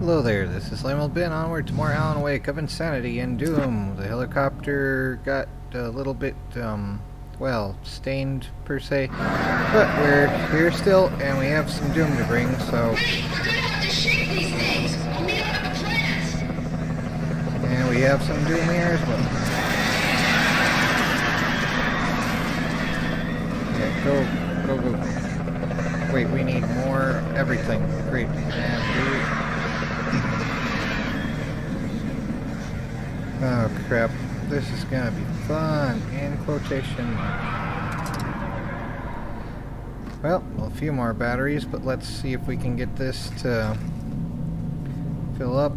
Hello there, this is Lionel Ben, onward to more Alan Wake of Insanity and Doom. The helicopter got a little bit, well, stained per se, but we're here still, and we have some Doom to bring, so... And we have some Doom here as well. Yeah, go. Wait, we need more everything. Great. Oh crap, this is gonna be fun, in quotation. Well, a few more batteries, but let's see if we can get this to fill up.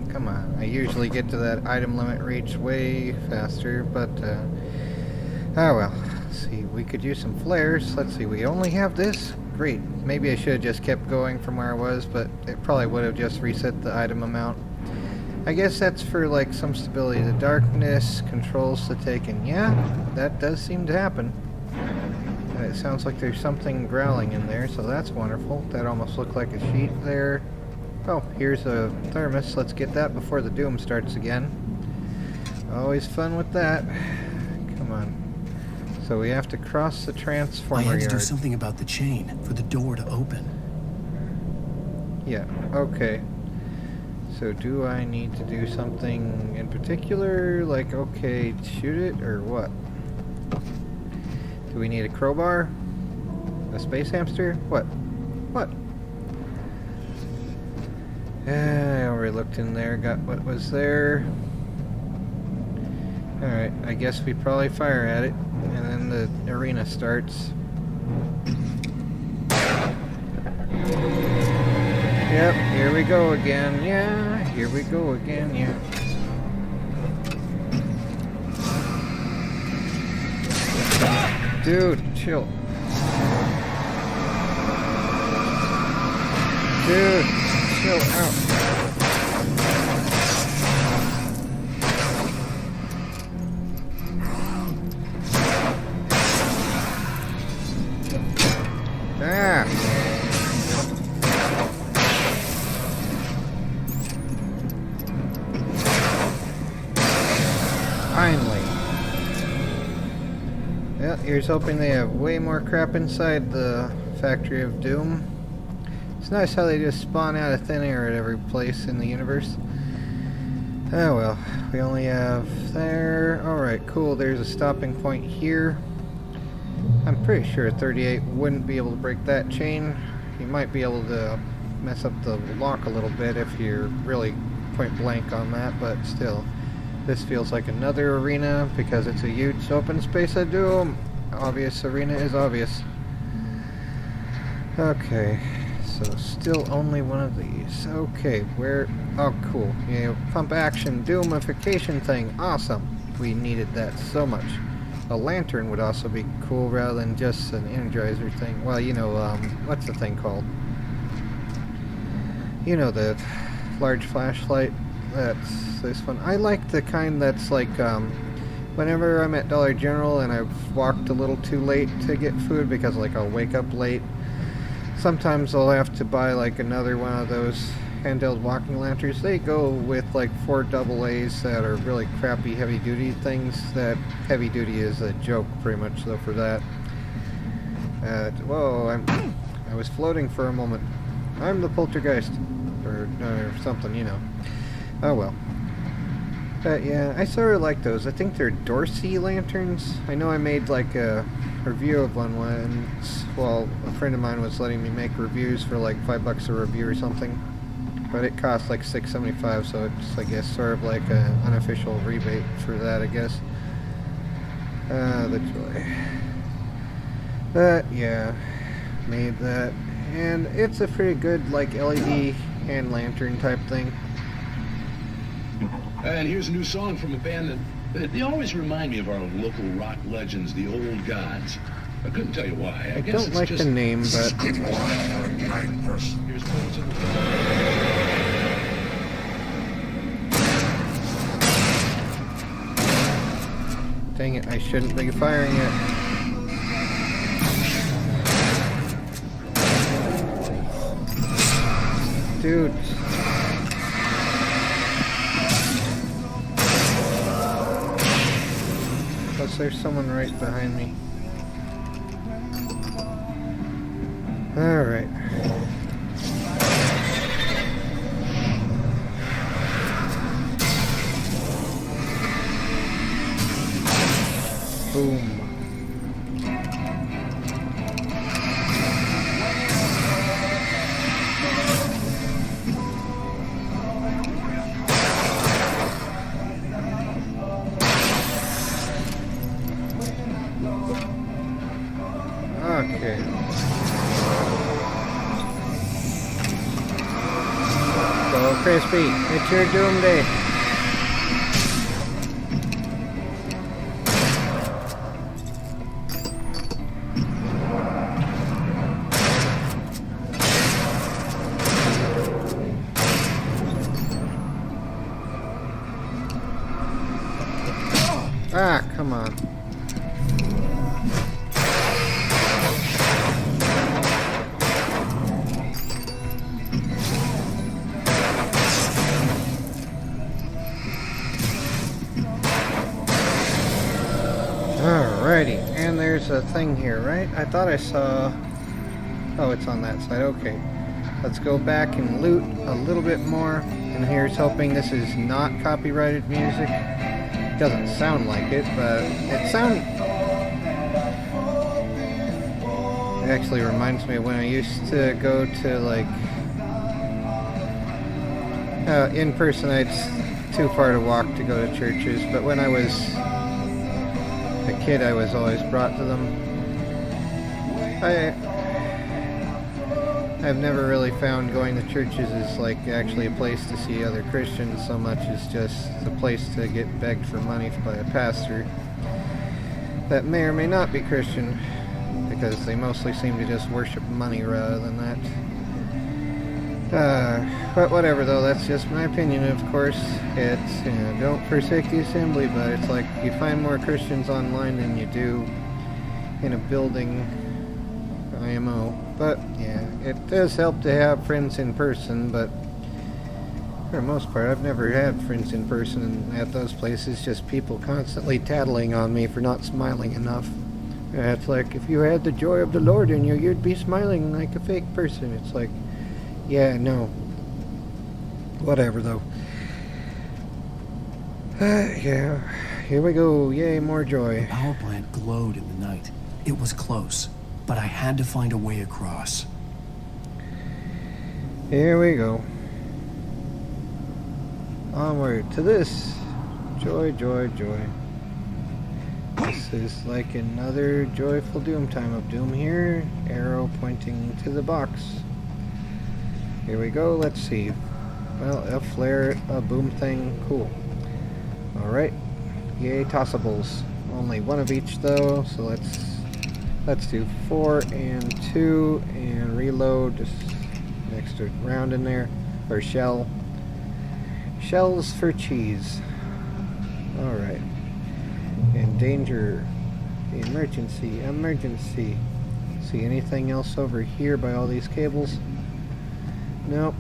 Come on, I usually get to that item limit reach way faster, but oh well. Let's see, we could use some flares. Let's see, we only have this? Great. Maybe I should have just kept going from where I was, but it probably would have just reset the item amount. I guess that's for like some stability. The darkness controls the taken. Yeah, that does seem to happen. It sounds like there's something growling in there, so that's wonderful. That almost looked like a sheet there. Oh, here's a thermos. Let's get that before the Doom starts again. Always fun with that. Come on. So we have to cross the transformer yard. I had to do something about the chain for the door to open. Yeah, okay. So do I need to do something in particular? Like, okay, shoot it, or what? Do we need a crowbar? A space hamster? What? What? I already looked in there, got what was there. Alright, I guess we probably fire at it, and then the arena starts. Yep, here we go again, yeah, here we go again, yeah. Dude, chill. Dude, chill out. Finally. Well, here's hoping they have way more crap inside the Factory of Doom. It's nice how they just spawn out of thin air at every place in the universe. Oh well, we only have there. Alright, cool, there's a stopping point here. I'm pretty sure 38 wouldn't be able to break that chain. You might be able to mess up the lock a little bit if you're really point blank on that, but still. This feels like another arena because it's a huge open space at Doom. Obvious arena is obvious. Okay, so still only one of these. Okay, where... Oh, cool. Yeah, pump action, Doomification thing. Awesome. We needed that so much. A lantern would also be cool rather than just an energizer thing. Well, you know, what's the thing called? You know, the large flashlight. That's this one. I like the kind that's like, whenever I'm at Dollar General and I've walked a little too late to get food because like I'll wake up late, sometimes I'll have to buy like another one of those handheld walking lanterns. They go with like 4 AA's that are really crappy heavy duty things. That heavy duty is a joke pretty much though for that. Whoa, I was floating for a moment. I'm the poltergeist. Or something, you know. Oh well. But yeah, I sort of like those. I think they're Dorsey lanterns. I know I made like a review of one once. Well, a friend of mine was letting me make reviews for like $5 a review or something. But it cost like $6.75, so it's I guess sort of like an unofficial rebate for that, I guess. The joy. But yeah, made that. And it's a pretty good like LED hand lantern type thing. And here's a new song from a band that they always remind me of our local rock legends, the Old Gods. I couldn't tell you why. I don't like the name, but... Here's Dang it, I shouldn't be firing it. Dude. Oops, there's someone right behind me. Alright. Boom. Okay. Go Crispy, it's your doom day. Ah, come on. Alrighty, and there's a thing here, right? I thought I saw... Oh, it's on that side, okay. Let's go back and loot a little bit more. And here's hoping this is not copyrighted music. It doesn't sound like it, but it actually reminds me of when I used to go to, like... in person, it's too far to walk to go to churches, but when I was a kid, I was always brought to them. I've never really found going to churches as like actually a place to see other Christians so much as just a place to get begged for money by a pastor that may or may not be Christian, because they mostly seem to just worship money rather than that. But whatever though, that's just my opinion, of course. It's, you know, don't forsake the assembly, but it's like you find more Christians online than you do in a building IMO. But yeah, it does help to have friends in person, but for the most part I've never had friends in person at those places, just people constantly tattling on me for not smiling enough. It's like, if you had the joy of the Lord in you, you'd be smiling like a fake person. It's like, yeah, no. Whatever, though. Yeah, here we go. Yay, more joy. The power plant glowed in the night. It was close, but I had to find a way across. Here we go. Onward to this. Joy, joy, joy. This is like another joyful doom time of doom here. Arrow pointing to the box. Here we go, let's see. Well, a flare, a boom thing, cool. Alright, yay tossables. Only one of each though, so let's do 4 and 2 and reload. Just an extra round in there, or shell. Shells for cheese. Alright. And danger, emergency, emergency. See anything else over here by all these cables? Nope.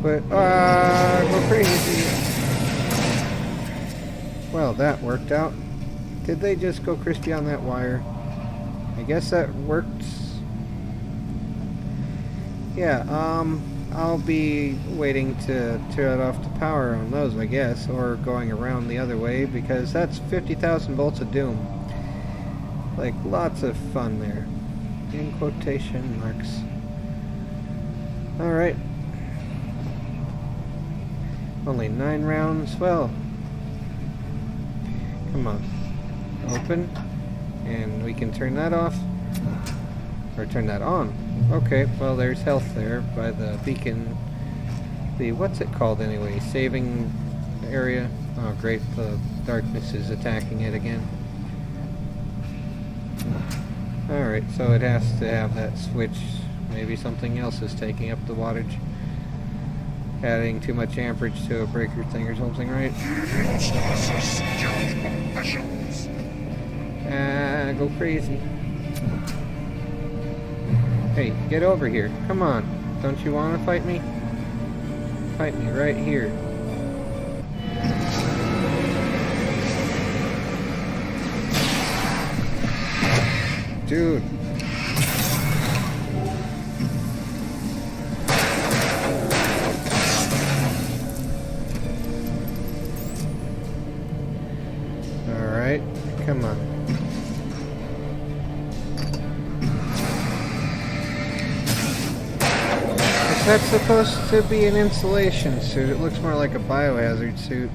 But, go crazy. Well, that worked out. Did they just go crispy on that wire? I guess that worked. Yeah, I'll be waiting to turn off the power on those, I guess, or going around the other way, because that's 50,000 volts of doom. Like, lots of fun there. In quotation marks. Alright. Only 9 rounds. Well, come on. Open. And we can turn that off. Or turn that on. Okay, well there's health there by the beacon. The, what's it called anyway? Saving area. Oh great, the darkness is attacking it again. Alright, so it has to have that switch. Maybe something else is taking up the wattage. Adding too much amperage to a breaker thing or something, right? Go crazy. Hey, get over here. Come on. Don't you want to fight me? Fight me right here. Dude. Alright, come on. Is that supposed to be an insulation suit? It looks more like a biohazard suit.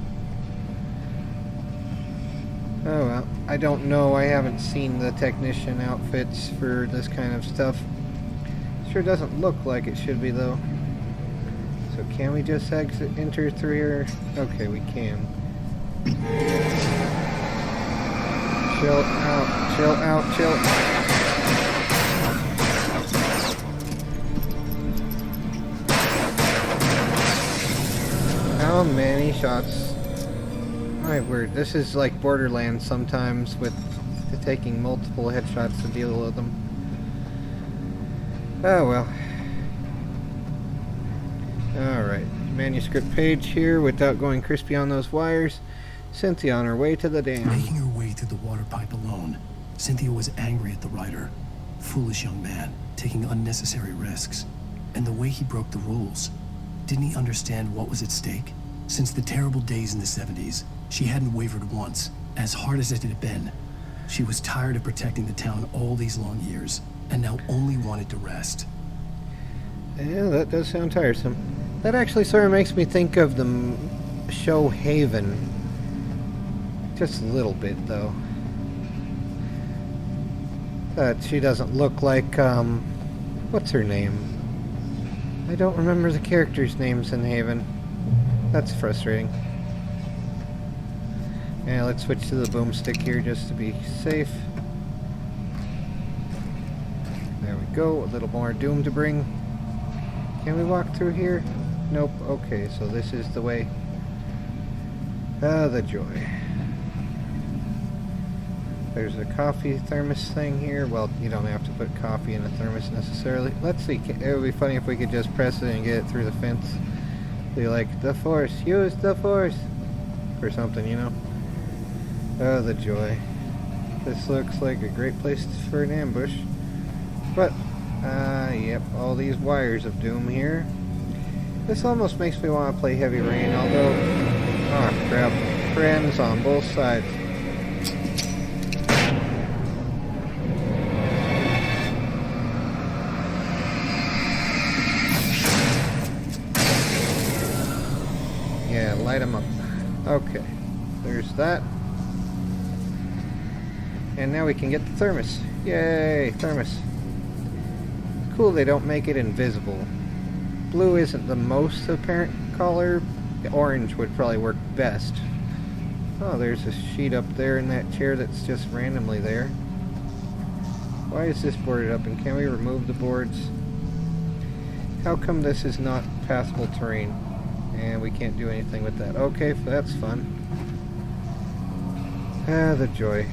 Oh well, I don't know. I haven't seen the technician outfits for this kind of stuff. Sure doesn't look like it should be though. So can we just enter through here? Okay, we can. Chill out, chill out, chill. How many shots? My word, this is like Borderlands sometimes with taking multiple headshots to deal with them. Oh well. Alright, manuscript page here without going crispy on those wires. Cynthia on her way to the dam. Making her way through the water pipe alone, Cynthia was angry at the writer. Foolish young man, taking unnecessary risks. And the way he broke the rules. Didn't he understand what was at stake? Since the terrible days in the 70s, she hadn't wavered once, as hard as it had been. She was tired of protecting the town all these long years, and now only wanted to rest. Yeah, that does sound tiresome. That actually sort of makes me think of the show Haven. Just a little bit, though. She doesn't look like, what's her name? I don't remember the characters' names in Haven. That's frustrating. Yeah, let's switch to the boomstick here just to be safe. There we go, a little more doom to bring. Can we walk through here? Nope, okay, so this is the way. Ah, the joy. There's a coffee thermos thing here. Well, you don't have to put coffee in a thermos necessarily. Let's see, it would be funny if we could just press it and get it through the fence. Be like, the force, use the force! Or something, you know? Oh, the joy. This looks like a great place for an ambush. But, yep, all these wires of doom here. This almost makes me want to play Heavy Rain, although... Oh, crap. Friends on both sides. Yeah, light them up. Okay, there's that. And now we can get the thermos. Yay, thermos. Cool, they don't make it invisible. Blue isn't the most apparent color. Orange would probably work best. Oh, there's a sheet up there in that chair that's just randomly there. Why is this boarded up, and can we remove the boards? How come this is not passable terrain? And we can't do anything with that. Okay, that's fun. Ah, the joy.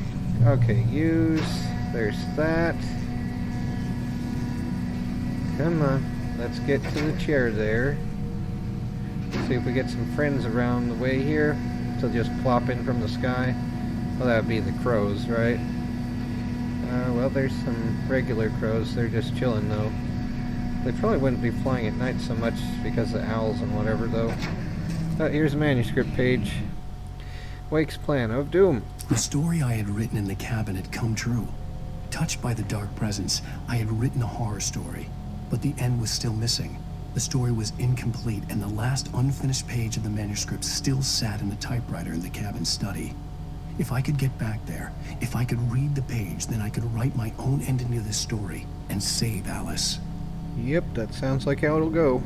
Okay, use. There's that. Come on. Let's get to the chair there. See if we get some friends around the way here. To just plop in from the sky. Well, that would be the crows, right? Well, there's some regular crows. They're just chilling, though. They probably wouldn't be flying at night so much because of owls and whatever, though. Here's a manuscript page. Wake's plan of doom. The story I had written in the cabin had come true. Touched by the dark presence, I had written a horror story, but the end was still missing. The story was incomplete, and the last unfinished page of the manuscript still sat in the typewriter in the cabin study. If I could get back there, if I could read the page, then I could write my own ending to this story and save Alice. Yep, that sounds like how it'll go.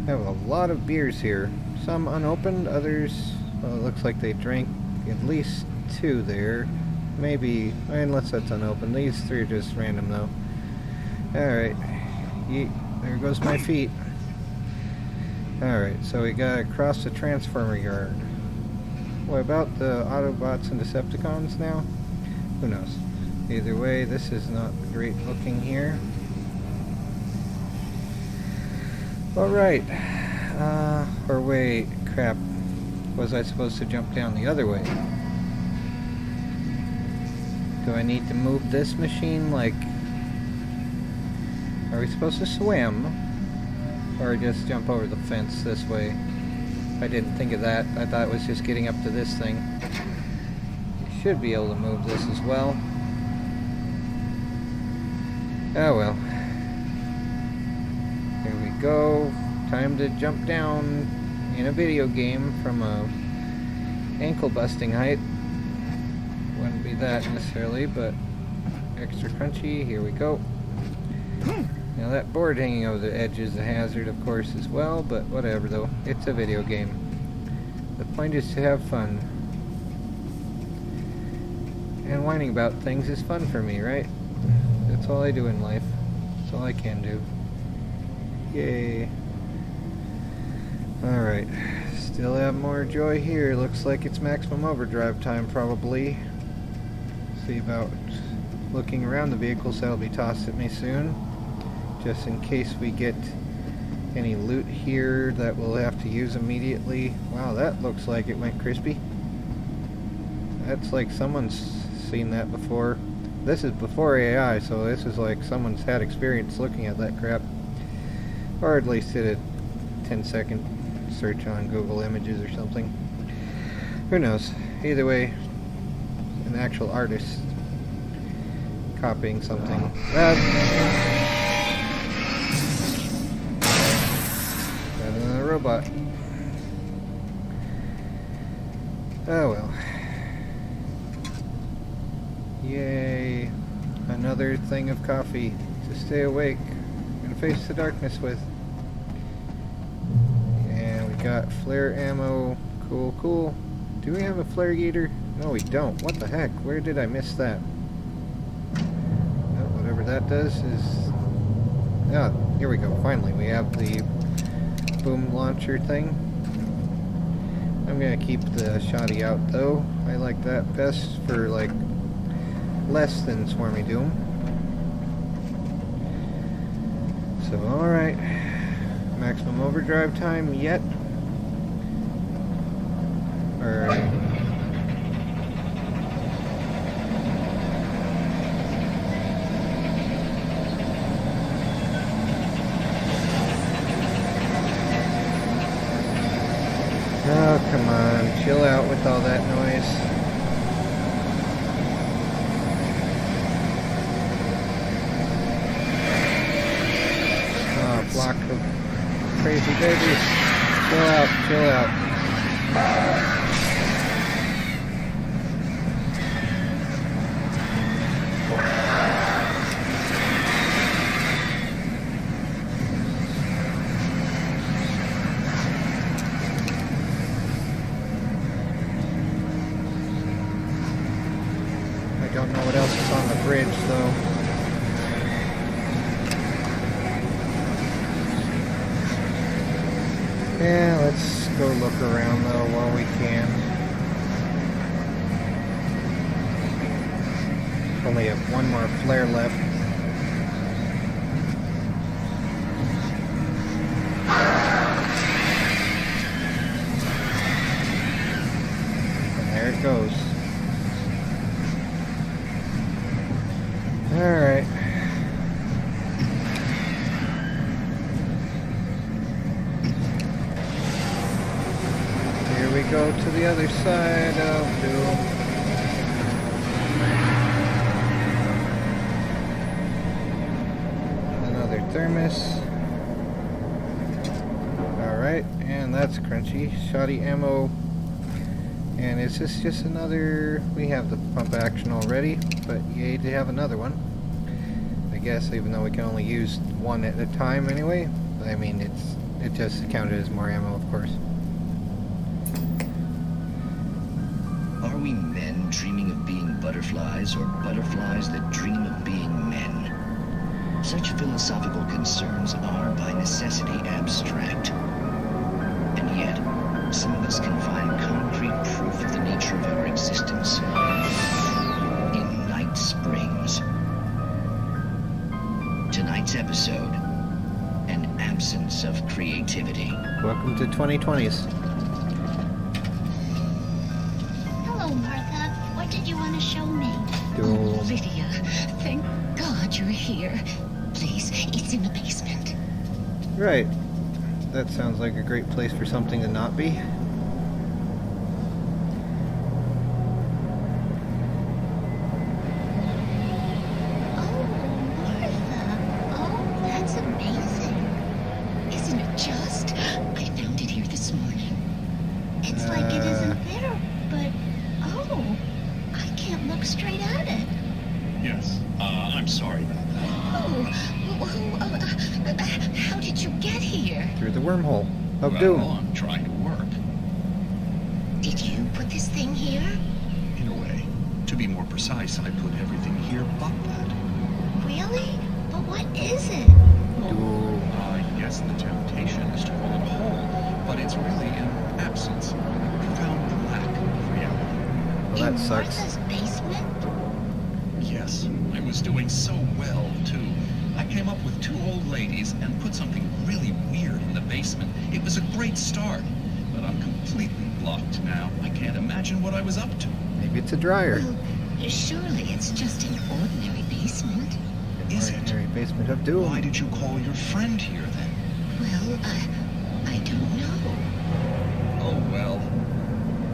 I have a lot of beers here. Some unopened, others, well, it looks like they drank at least 2 there. Maybe, unless that's unopened. These 3 are just random, though. Alright. Yeet. There goes my feet. Alright, so we gotta cross the transformer yard. What about the Autobots and Decepticons now? Who knows? Either way, this is not great looking here. Alright. Or wait, crap. Was I supposed to jump down the other way? Do I need to move this machine? Like, are we supposed to swim? Or just jump over the fence this way? I didn't think of that. I thought it was just getting up to this thing. You should be able to move this as well. Oh well. Here we go. Time to jump down in a video game from a ankle busting height. Wouldn't be that necessarily, but extra crunchy. Here we go. Now that board hanging over the edge is a hazard, of course, as well, but whatever though. It's a video game. The point is to have fun. And whining about things is fun for me, right? That's all I do in life. That's all I can do. Yay. Alright. Still have more joy here. Looks like it's maximum overdrive time, probably. See about looking around the vehicles that'll be tossed at me soon. Just in case we get any loot here that we'll have to use immediately. Wow, that looks like it went crispy. That's like someone's seen that before. This is before AI, so this is like someone's had experience looking at that crap. Or at least did a 10-second search on Google Images or something. Who knows? Either way, an actual artist copying something. Better than a robot. Oh well. Yay. Another thing of coffee to stay awake and face the darkness with. And we got flare ammo. Cool, cool. Do we have a flare gator? No, we don't. What the heck? Where did I miss that? Oh, whatever that does is... Ah, here we go. Finally, we have the boom launcher thing. I'm gonna keep the shoddy out though. I like that best for like less than Swarmy Doom. So alright. Maximum overdrive time yet? Or oh, come on, chill out with all that noise. Oh, block of crazy babies. Chill out, chill out. I don't know what else is on the bridge, though. Yeah, let's go look around, though, while we can. Only have one more flare left. And there it goes. Alright. Here we go to the other side of Doom. Another thermos. Alright, and that's crunchy. Shoddy ammo. And is this just another... We have the pump action already, but yay to have another one. I guess, even though we can only use one at a time anyway. I mean, it just counted as more ammo, of course. Are we men dreaming of being butterflies, or butterflies that dream of being men? Such philosophical concerns are by necessity abstract. And yet, some of us can find concrete proof of the nature of our existence in Night Springs. Tonight's episode, an absence of creativity. Welcome to 2020s. Hello, Martha. What did you want to show me? Doom. Lydia, thank God you're here. Please, it's in the basement. Right. That sounds like a great place for something to not be. Oh, Martha. Oh, that's amazing. Isn't it just? I found it here this morning. It's like it isn't there, but oh, I can't look straight at it. Yes. I'm sorry about that. How did you get here? Through the wormhole of Well, doom. I'm trying to work. Did you put this thing here? In a way. To be more precise, I put everything here but that. Really? But what is it? Doom. I guess the temptation is to call it a hole, but it's really an absence, a profound lack of reality. Well, that In sucks. Martha's basement? Yes, I was doing so well, too. I came up with 2 old ladies and put something really weird in the basement. It was a great start, but I'm completely blocked now. I can't imagine what I was up to. Maybe it's a dryer. Well, surely it's just an ordinary basement. Is it? Ordinary basement of doom. Why did you call your friend here, then? Well, I don't know. Oh, well.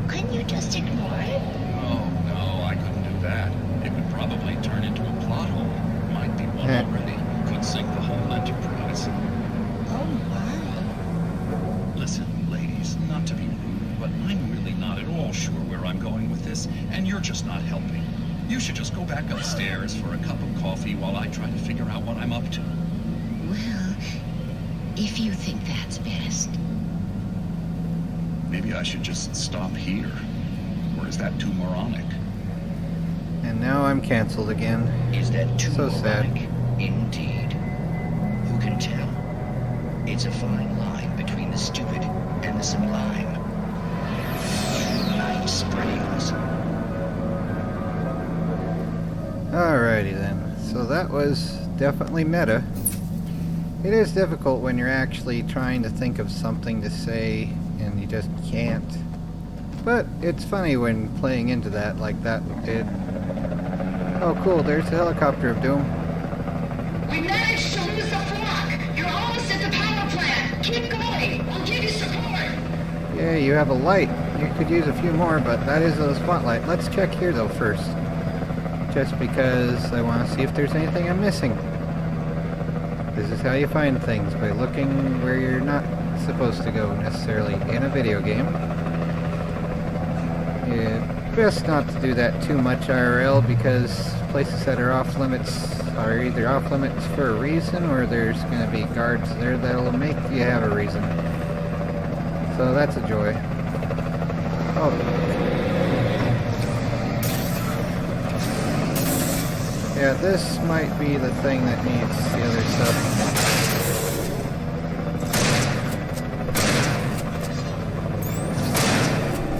Couldn't you just ignore it? Oh, no, I couldn't do that. It would probably turn into a plot hole. Might be one Heh. already. Could sink the whole enterprise. Oh, my. Listen, ladies, not to be rude, but I'm really not at all sure where I'm going with this, and you're just not helping. You should just go back upstairs for a cup of coffee while I try to figure out what I'm up to. Well, if you think that's best. Maybe I should just stop here. Or is that too moronic? And now I'm canceled again. Is that too So sad. moronic? Indeed. Who can tell? It's a fine line between the stupid and the sublime. Night springs. Alrighty then. So that was definitely meta. It is difficult when you're actually trying to think of something to say and you just can't. But it's funny when playing into that like that did. Oh cool, there's the helicopter of doom. We managed to lose the flock. You're almost at the power plant. Keep going. I'll give you support. Yeah, you have a light. You could use a few more, but that is a spotlight. Let's check here though first. Just because I want to see if there's anything I'm missing. This is how you find things, by looking where you're not supposed to go necessarily in a video game. It's best not to do that too much IRL, because places that are off limits are either off limits for a reason, or there's going to be guards there that'll make you have a reason. So that's a joy. Oh. Yeah, this might be the thing that needs the other stuff.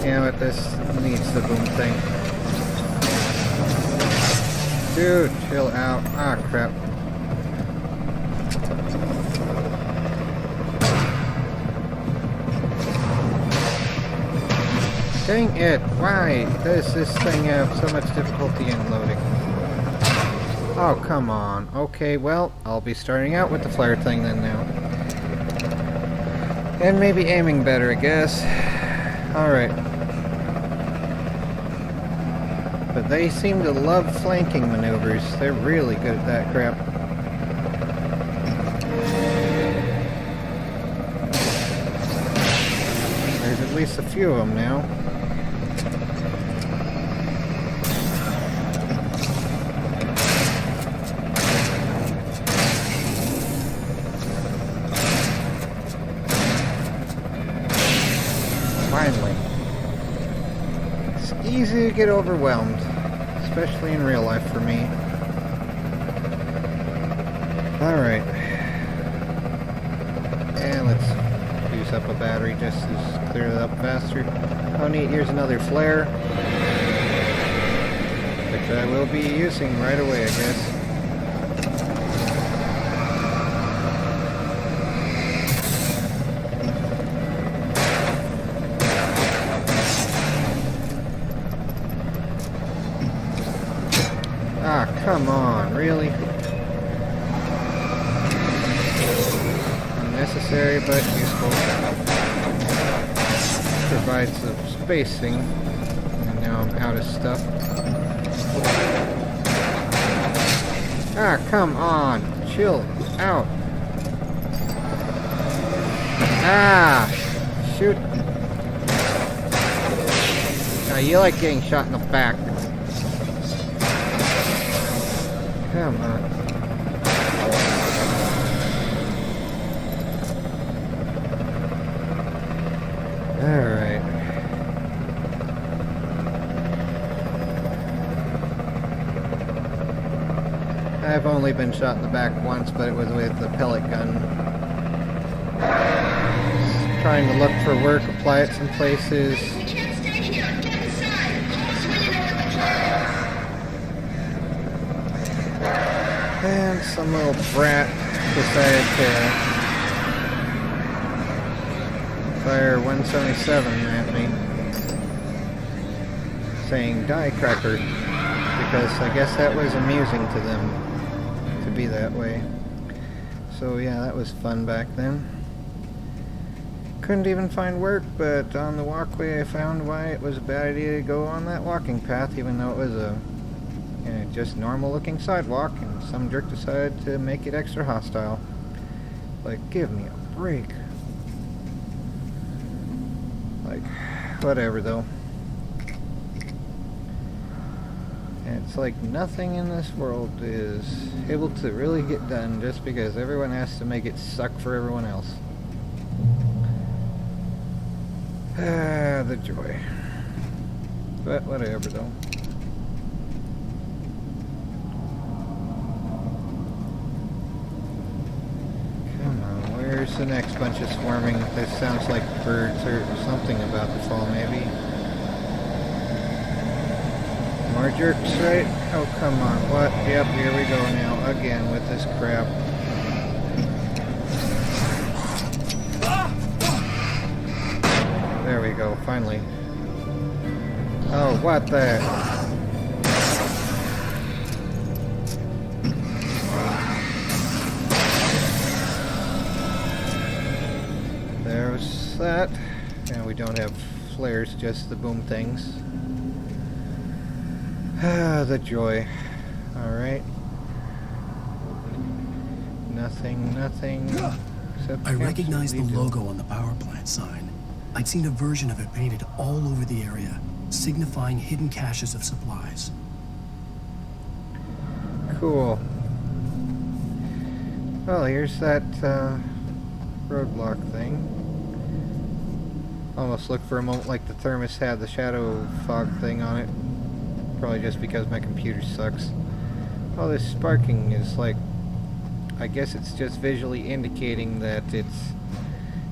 Yeah, but this needs the boom thing. Dude, chill out. Ah, crap. Dang it, why does this thing have so much difficulty in loading? Oh, come on. Okay, well, I'll be starting out with the flare thing then now. And maybe aiming better, I guess. Alright. But they seem to love flanking maneuvers. They're really good at that crap. There's at least a few of them now. Finally. It's easy to get overwhelmed, especially in real life for me. Alright. And let's use up a battery just to clear it up faster. Oh neat, here's another flare. Which I will be using right away, I guess. Ah, unnecessary but useful. Provides some spacing. And now I'm out of stuff. Ah, come on! Chill out! Ah! Shoot! Now you like getting shot in the back. Come on. Alright. I've only been shot in the back once, but it was with the pellet gun. Trying to look for work, apply it some places. We can't stay here. Get inside. Swinging over the floor. And some little brat decided to fire 177 at me, saying "die cracker," because I guess that was amusing to them to be that way. So yeah, that was fun back then. Couldn't even find work, but on the walkway I found why it was a bad idea to go on that walking path, even though it was a just normal looking sidewalk, and some jerk decided to make it extra hostile. Like, give me a break. Like, whatever though. And it's like nothing in this world is able to really get done just because everyone has to make it suck for everyone else. Ah, the joy. But whatever though. Come on, where's the next bunch of swarming? This sounds like birds or something about to fall, maybe. More jerks, right? Oh, come on. What? Yep, here we go now. Again with this crap. There we go, finally. Oh, what the? There's that. And we don't have flares, just the boom things. Ah, the joy. Alright. Nothing. Except I recognized the logo on the power plant sign. I'd seen a version of it painted all over the area, signifying hidden caches of supplies. Cool. Well, here's that roadblock thing. Almost looked for a moment like the thermos had the shadow fog thing on it. Probably just because my computer sucks. All this sparking is like, I guess it's just visually indicating that it's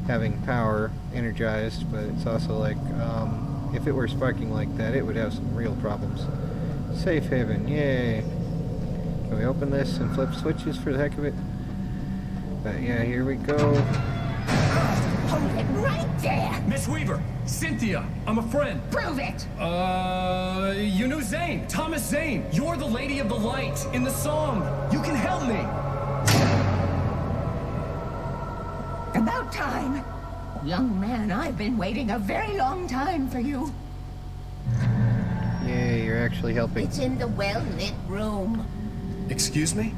having power energized, but it's also like, if it were sparking like that, it would have some real problems. Safe haven, yay! Can we open this and flip switches for the heck of it? But yeah, here we go. Hold it right there. Miss Weaver, Cynthia, I'm a friend. Prove it. You knew Zane, Thomas Zane. You're the Lady of the Light in the song. You can help me. About time. Young man, I've been waiting a very long time for you. Yay, you're actually helping. It's in the well-lit room. Excuse me?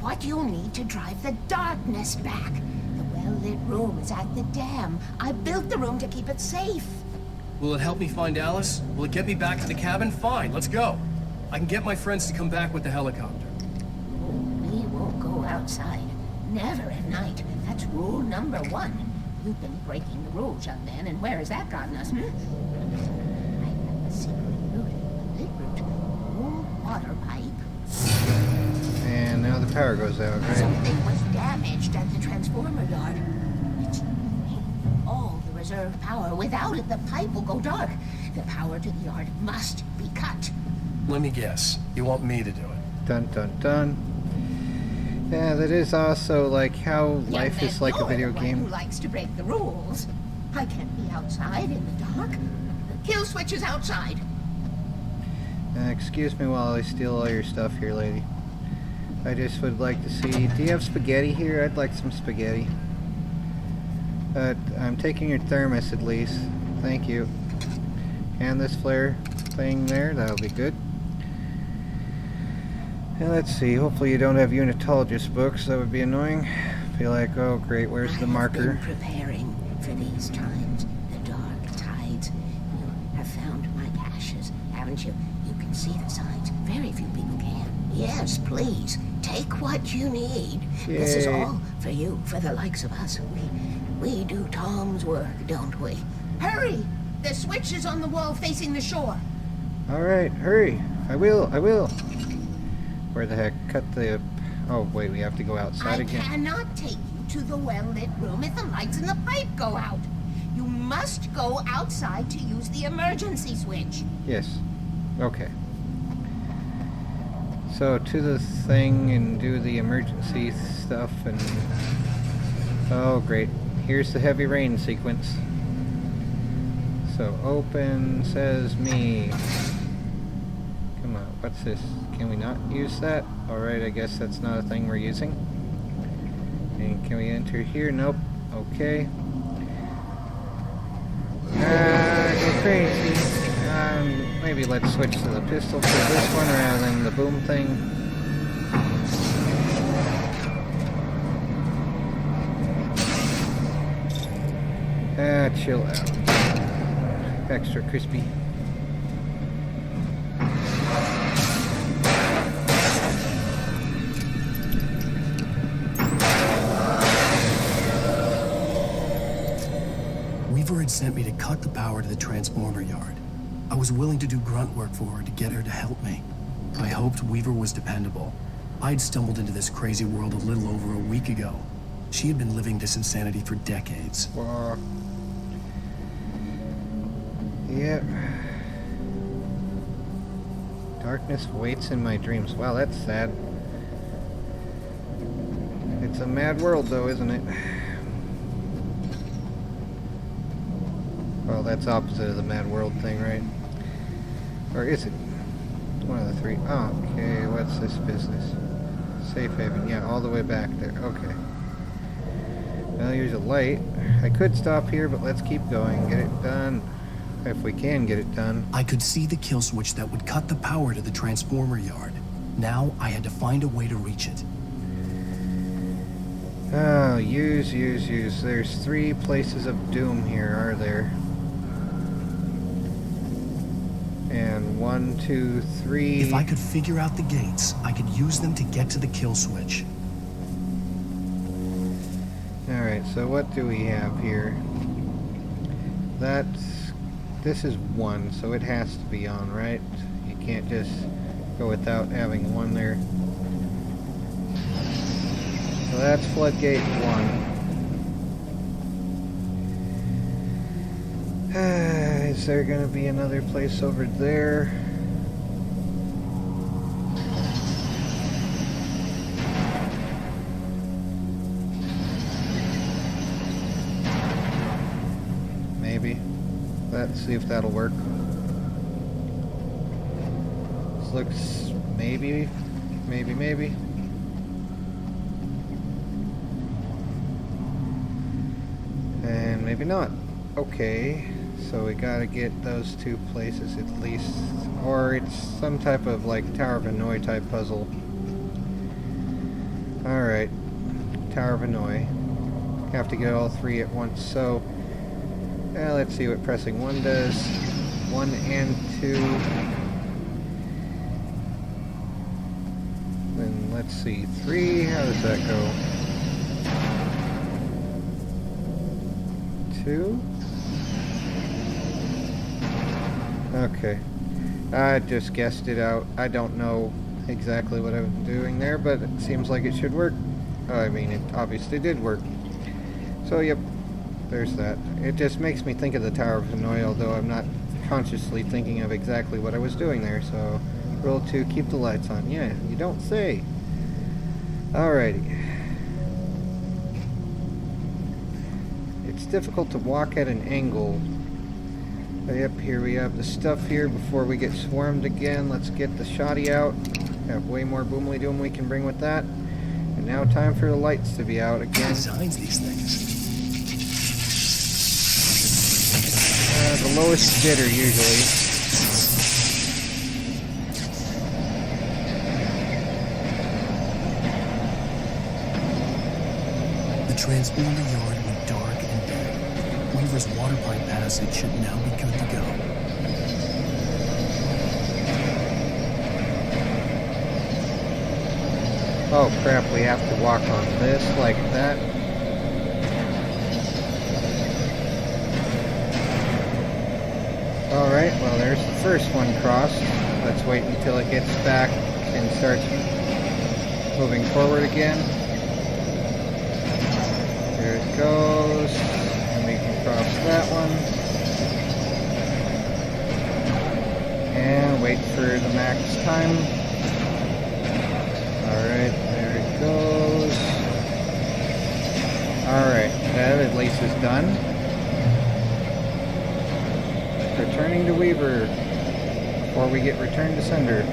What you'll need to drive the darkness back. The well-lit room is at the dam. I built the room to keep it safe. Will it help me find Alice? Will it get me back to the cabin? Fine, let's go. I can get my friends to come back with the helicopter. We won't go outside. Never at night. That's rule number 1. You've been breaking the rules, young man, and where has that gotten us, I have a secret route. A lit route. Old water pipe. And now the power goes out, right? Something was damaged at the transformer yard. It's all the reserve power. Without it, the pipe will go dark. The power to the yard must be cut. Let me guess. You want me to do it? Dun dun dun. Yeah, that is also like how life Young is man, like a video you're the one game. who likes to break the rules. I can't be outside in the dark. The kill switch is outside. Excuse me while I steal all your stuff here, lady. I just would like to see... Do you have spaghetti here? I'd like some spaghetti. But I'm taking your thermos at least. Thank you. And this flare thing there, that'll be good. And let's see, hopefully you don't have unitologist books, that would be annoying. Be like, oh great, where's the marker? I've been preparing for these times, the dark tides. You have found my ashes, haven't you? You can see the signs. Very few people can. Yes, please, take what you need. This is Yay. all for you, for the likes of us. We do Tom's work, don't we? Hurry! The switch is on the wall facing the shore. Alright, hurry. I will. Where the heck? Cut the... Oh, wait, we have to go outside I again. cannot take you to the well-lit room if the lights in the pipe go out. You must go outside to use the emergency switch. Yes. Okay. So, to the thing and do the emergency stuff and... Oh, great. Here's the heavy rain sequence. So, open says me. Come on, what's this? Can we not use that? Alright, I guess that's not a thing we're using. And can we enter here? Nope. Okay. Go crazy. Maybe let's switch to the pistol for this one rather than the boom thing. Chill out. Extra crispy. Weaver had sent me to cut the power to the transformer yard. I was willing to do grunt work for her to get her to help me. I hoped Weaver was dependable. I'd stumbled into this crazy world a little over a week ago. She had been living this insanity for decades. Yep. Darkness waits in my dreams. Wow, that's sad. It's a mad world, though, isn't it? Well, that's opposite of the mad world thing, right? Or is it? One of the three. Oh, okay, what's this business? Safe haven. Yeah, all the way back there. Okay. Well, here's a light. I could stop here, but let's keep going. Get it done. If we can get it done. I could see the kill switch that would cut the power to the transformer yard. Now I had to find a way to reach it. Oh, use. There's 3 places of doom here, are there? And 1, 2, 3. If I could figure out the gates, I could use them to get to the kill switch. Alright, so what do we have here? This is 1, so it has to be on, right? You can't just go without having 1 there. So that's floodgate 1. Is there gonna be another place over there? Maybe. Let's see if that'll work. This looks maybe. And maybe not. Okay, so we gotta get those 2 places at least. Or it's some type of like Tower of Hanoi type puzzle. Alright, Tower of Hanoi. Have to get all 3 at once, so let's see what pressing 1 does. 1 and 2. Then let's see, 3, how does that go? 2? Okay. I just guessed it out. I don't know exactly what I'm doing there, but it seems like it should work. I mean, it obviously did work. So, yep. There's that. It just makes me think of the Tower of Hanoi, although I'm not consciously thinking of exactly what I was doing there. So, rule 2, keep the lights on. Yeah, you don't say. Alrighty. It's difficult to walk at an angle. But yep, here we have the stuff here before we get swarmed again. Let's get the shoddy out. Have way more boomly doom we can bring with that. And now time for the lights to be out again. Designs these things. Kind of the lowest bidder usually. The transponder yard went dark and dead. Weaver's water pipe passage should now be good to go. Oh crap, we have to walk on this like that. Alright, well there's the first one crossed. Let's wait until it gets back and starts moving forward again. There it goes. And we can cross that one. And wait for the max time. Alright, there it goes. Alright, that at least is done. Returning to Weaver before we get returned to sender.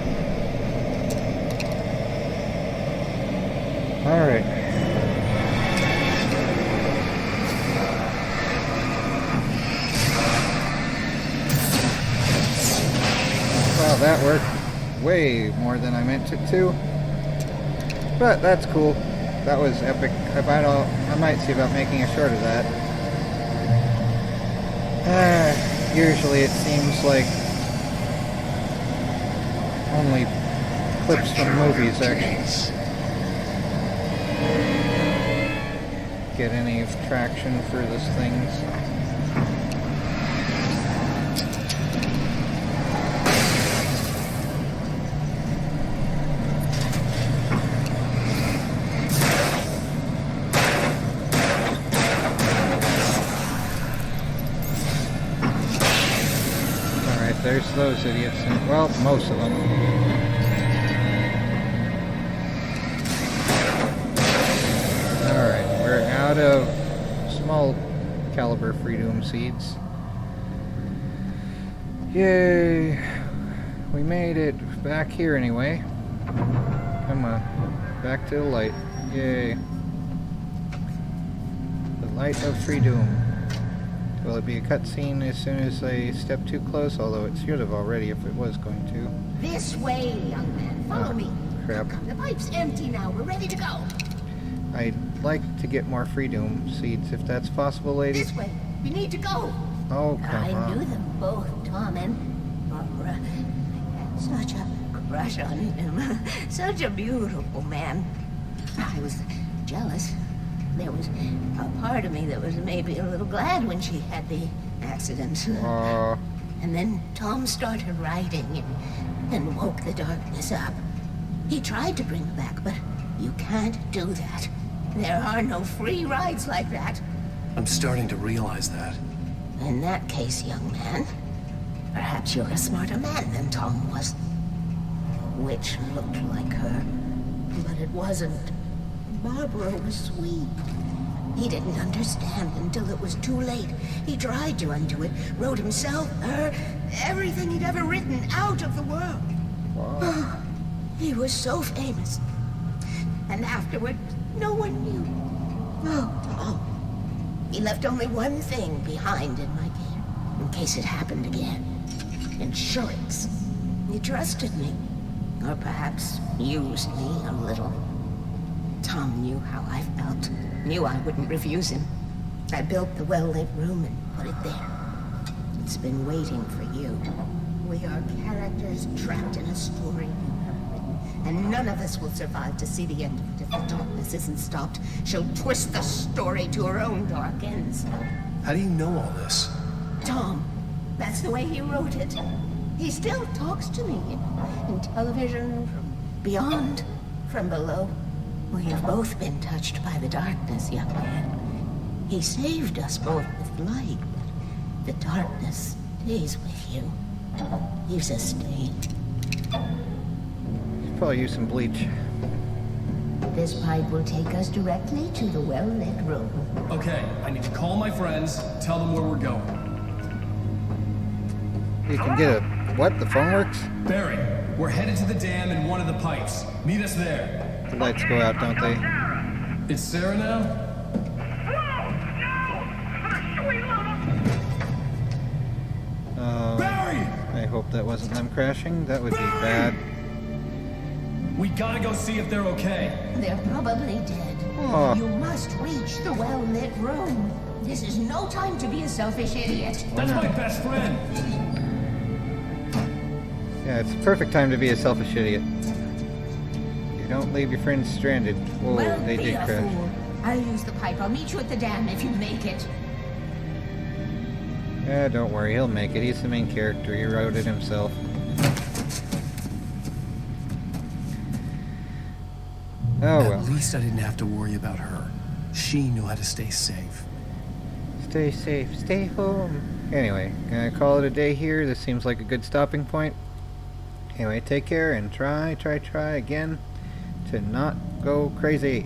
Alright. Well, that worked way more than I meant it to. But that's cool. That was epic. I might see about making a short of that. Usually it seems like only clips from movies actually get any traction for these things. There's those idiots, and well, most of them. Alright, we're out of small caliber Freedom seeds. Yay! We made it back here anyway. Come on, back to the light. Yay. The light of Freedom. Will it be a cutscene as soon as I step too close? Although it should have already if it was going to. This way, young man. Follow me. Crap. The pipe's empty now. We're ready to go. I'd like to get more Freedom seeds if that's possible, lady. This way. We need to go. Oh, come I on. knew them both, Tom and Barbara. I had such a crush on him. Such a beautiful man. I was jealous. There was a part of me that was maybe a little glad when she had the accident. And then Tom started writing and woke the darkness up. He tried to bring her back, but you can't do that. There are no free rides like that. I'm starting to realize that. In that case, young man, perhaps you're a smarter man than Tom was. The witch looked like her, but it wasn't. Barbara was sweet. He didn't understand until it was too late. He tried to undo it, wrote himself, her, everything he'd ever written out of the world. Wow. He was so famous. And afterward, no one knew. Oh, Tom. He left only one thing behind in my care, in case it happened again. Insurance. He trusted me. Or perhaps used me a little. Tom knew how I felt. Knew I wouldn't refuse him. I built the well-lit room and put it there. It's been waiting for you. We are characters trapped in a story you have written, and none of us will survive to see the end of it if the darkness isn't stopped. She'll twist the story to her own dark ends. How do you know all this? Tom, that's the way he wrote it. He still talks to me in television, from beyond, from below. We have both been touched by the darkness, young man. He saved us both with light, but the darkness stays with you. Leaves a stain. Probably use some bleach. This pipe will take us directly to the well-lit room. Okay, I need to call my friends, tell them where we're going. You can get a... what? The phone works? Barry, we're headed to the dam in one of the pipes. Meet us there. The lights go out, don't they? It's Sarah now? Barry! I hope that wasn't them crashing. That would be bad. We gotta go see if they're okay. They're probably dead. Oh. You must reach the well-lit room. This is no time to be a selfish idiot. That's my best friend. Yeah, it's the perfect time to be a selfish idiot. You don't leave your friends stranded. Whoa, Well, they be did a crash. fool. I'll use the pipe. I'll meet you at the dam if you make it. Yeah, don't worry, he'll make it. He's the main character. He wrote it himself. Oh well. At least I didn't have to worry about her. She knew how to stay safe. Stay safe, stay home. Anyway, gonna call it a day here. This seems like a good stopping point. Anyway, take care and try again to not go crazy.